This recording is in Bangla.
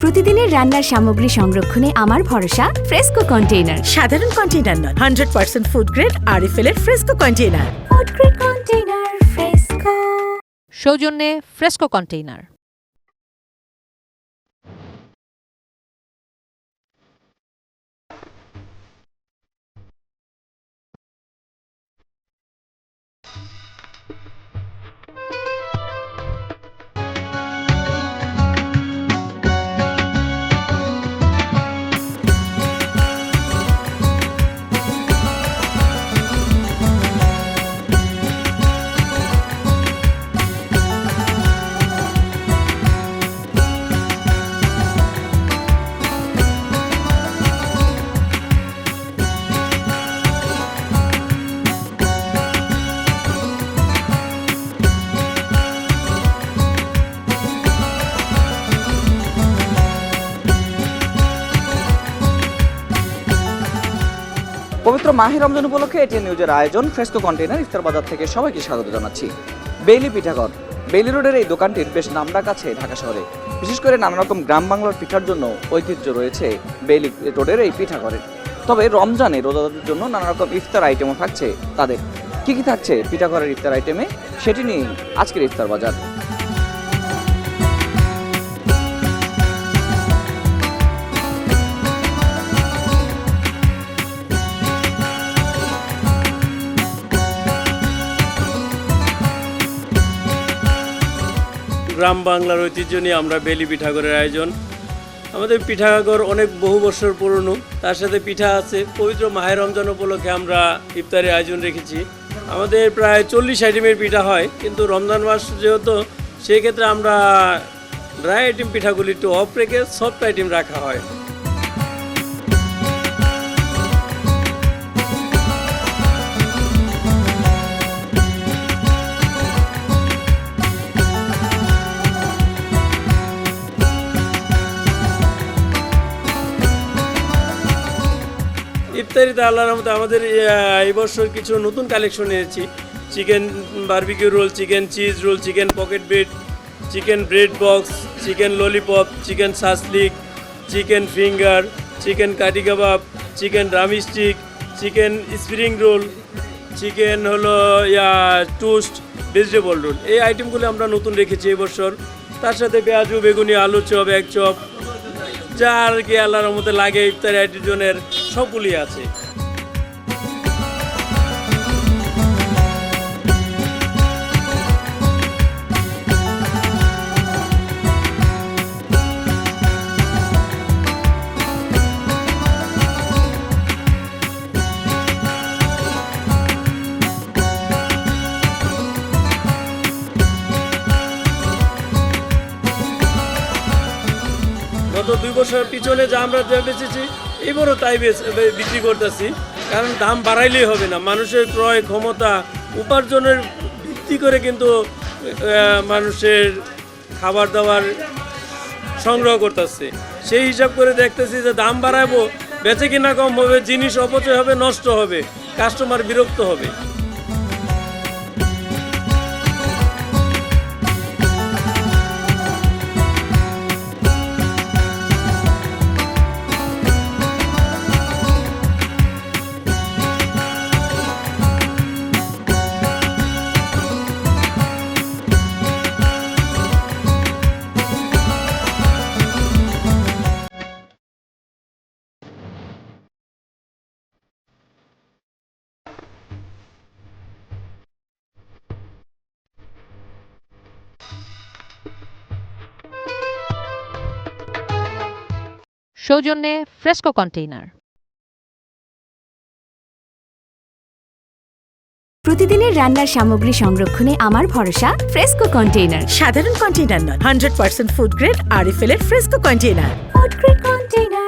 প্রতিদিনের রান্নার সামগ্রী সংরক্ষণে আমার ভরসা ফ্রেস্কো কন্টেইনার। সাধারণ কন্টেইনার নয়, 100% ফুড গ্রেড আরএফএল এর fresco container. Food grade container fresco. সৌজন্যে ফ্রেস্কো কন্টেইনার। পবিত্র মাহে রমজান উপলক্ষে এটি নিউজের আয়োজন ফ্রেস্কো কন্টেইনার ইফতার বাজার থেকে সবাইকে স্বাগত জানাচ্ছি। বেইলি পিঠাঘর বেইলি রোডের এই দোকানটির বেশ নামডাক আছে ঢাকা শহরে। বিশেষ করে নানা রকম গ্রাম বাংলার পিঠার জন্য ঐতিহ্য রয়েছে বেইলি রোডের এই পিঠাঘরের। তবে রমজানে রোজাদারদের জন্য নানা রকম ইফতার আইটেমও থাকছে তাদের। কি কি থাকছে পিঠাঘরের ইফতার আইটেমে সেটি নিয়েই আজকের ইফতার বাজার। গ্রাম বাংলার ঐতিহ্য নিয়ে আমরা বেলি পিঠাঘরের আয়োজন। আমাদের পিঠাঘর অনেক বহু বছর পুরনো, তার সাথে পিঠা আছে। পবিত্র মাহে রমজান উপলক্ষে আমরা ইফতারের আয়োজন রেখেছি। আমাদের প্রায় 40 আইটেমের পিঠা হয়, কিন্তু রমজান মাস যেহেতু সেই ক্ষেত্রে আমরা ড্রাই আইটেম পিঠাগুলি একটু অফ রেখে সফট আইটেম রাখা হয়। ইফতারিতে আল্লাহর রহমতে আমাদের এই বছর কিছু নতুন কালেকশন এনেছি। Chicken barbecue roll, chicken cheese roll, chicken pocket bread, chicken bread box, chicken lollipop, chicken shashlik, chicken finger, chicken kathi kebab, chicken drumstick, chicken spring roll, chicken হলো টোস্ট, ভেজিটেবল রোল। এই আইটেমগুলো আমরা নতুন রেখেছি এই বছর। তার সাথে পেঁয়াজু, বেগুনি, আলু চপ, এক চপ, যা আর কি আল্লাহর রহমতে লাগে ইফতারি আয়োজনের সবগুলি আছে। গত 2 বছর পিছনে যা আমরা বেচেছি এবারও তাই বিক্রি করতেছি, কারণ দাম বাড়াইলেই হবে না। মানুষের ক্রয় ক্ষমতা উপার্জনের ভিত্তি করে কিন্তু মানুষের খাবার দাবার সংগ্রহ করতেছে। সেই হিসাব করে দেখতেছি যে দাম বাড়াবো, বেচে কিনা কম হবে, জিনিস অপচয় হবে, নষ্ট হবে, কাস্টমার বিরক্ত হবে। সৌজন্যে ফ্রেস্কো কন্টেইনার। প্রতিদিনের রান্নার সামগ্রী সংরক্ষণে আমার ভরসা ফ্রেস্কো কন্টেইনার। সাধারণ কন্টেইনার নয়, 100% ফুড গ্রেড আরএফএল এর fresco container. Food grade container